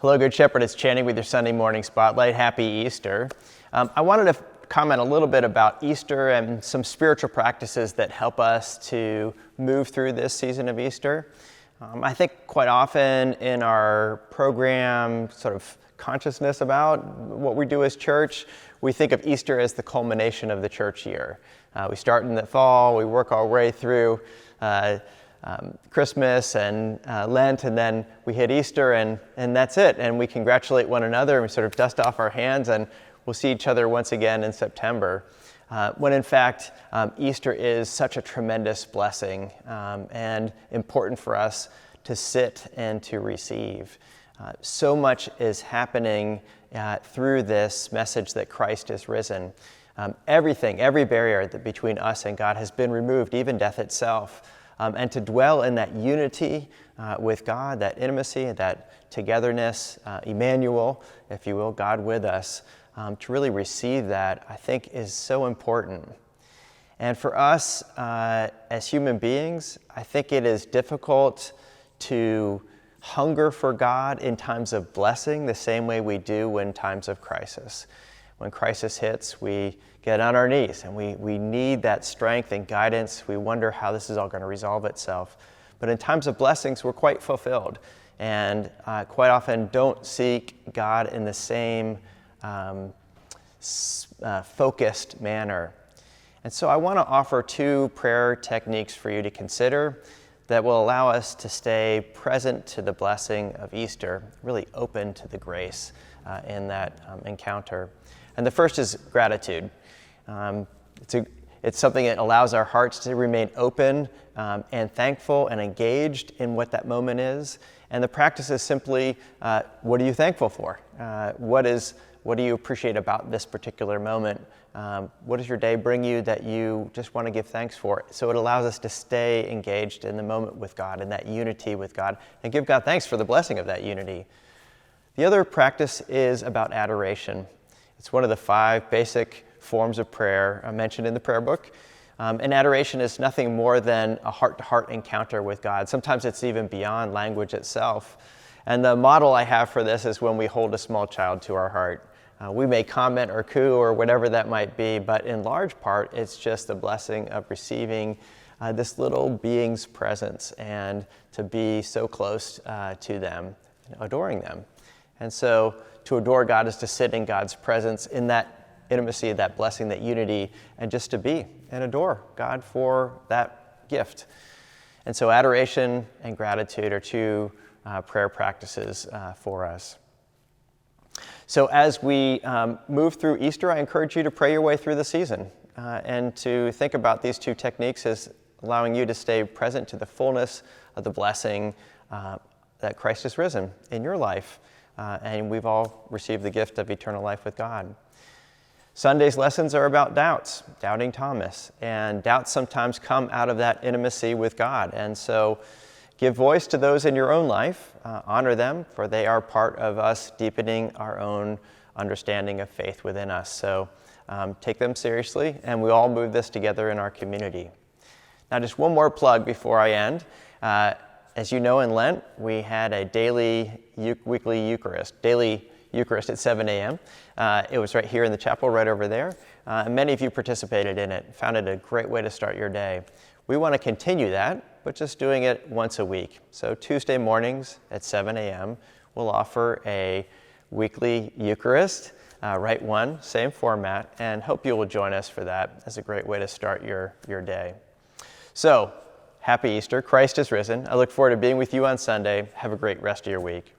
Hello, Good Shepherd. It's Channing with your Sunday morning spotlight. Happy Easter. I wanted to comment a little bit about Easter and some spiritual practices that help us to move through this season of Easter. I think quite often in our program sort of consciousness about what we do as church, we think of Easter as the culmination of the church year. We start in the fall, we work our way through Christmas and Lent, and then we hit Easter, and that's it. And we congratulate one another, and we sort of dust off our hands, and we'll see each other once again in September. When in fact, Easter is such a tremendous blessing and important for us to sit and to receive. So much is happening through this message that Christ is risen. Every barrier between us and God has been removed, even death itself. And to dwell in that unity with God, that intimacy, that togetherness, Emmanuel, if you will, God with us, to really receive that, I think is so important. And for us as human beings, I think it is difficult to hunger for God in times of blessing the same way we do in times of crisis. When crisis hits, we get on our knees and we need that strength and guidance. We wonder how this is all going to resolve itself. But in times of blessings, we're quite fulfilled and quite often don't seek God in the same focused manner. And so I want to offer two prayer techniques for you to consider that will allow us to stay present to the blessing of Easter, really open to the grace in that encounter. And the first is gratitude. It's something that allows our hearts to remain open and thankful and engaged in what that moment is. And the practice is simply, what are you thankful for? What do you appreciate about this particular moment? What does your day bring you that you just want to give thanks for? So it allows us to stay engaged in the moment with God and that unity with God and give God thanks for the blessing of that unity. The other practice is about adoration. It's one of the 5 basic forms of prayer mentioned in the prayer book. And adoration is nothing more than a heart-to-heart encounter with God. Sometimes it's even beyond language itself. And the model I have for this is when we hold a small child to our heart. We may comment or coo or whatever that might be, but in large part, it's just the blessing of receiving this little being's presence and to be so close to them, adoring them. And so to adore God is to sit in God's presence in that intimacy, that blessing, that unity, and just to be and adore God for that gift. And so adoration and gratitude are two prayer practices for us. So as we move through Easter, I encourage you to pray your way through the season and to think about these two techniques as allowing you to stay present to the fullness of the blessing that Christ has risen in your life. And we've all received the gift of eternal life with God. Sunday's lessons are about doubts, doubting Thomas. And doubts sometimes come out of that intimacy with God. And so give voice to those in your own life, honor them, for they are part of us deepening our own understanding of faith within us. So take them seriously, and we all move this together in our community. Now, just one more plug before I end. As you know, in Lent, we had a weekly Eucharist, daily Eucharist at 7 a.m. It was right here in the chapel, right over there. And many of you participated in it, found it a great way to start your day. We want to continue that, but just doing it once a week. So Tuesday mornings at 7 a.m., we'll offer a weekly Eucharist, Rite One, same format, and hope you will join us for that as a great way to start your day. So, happy Easter. Christ is risen. I look forward to being with you on Sunday. Have a great rest of your week.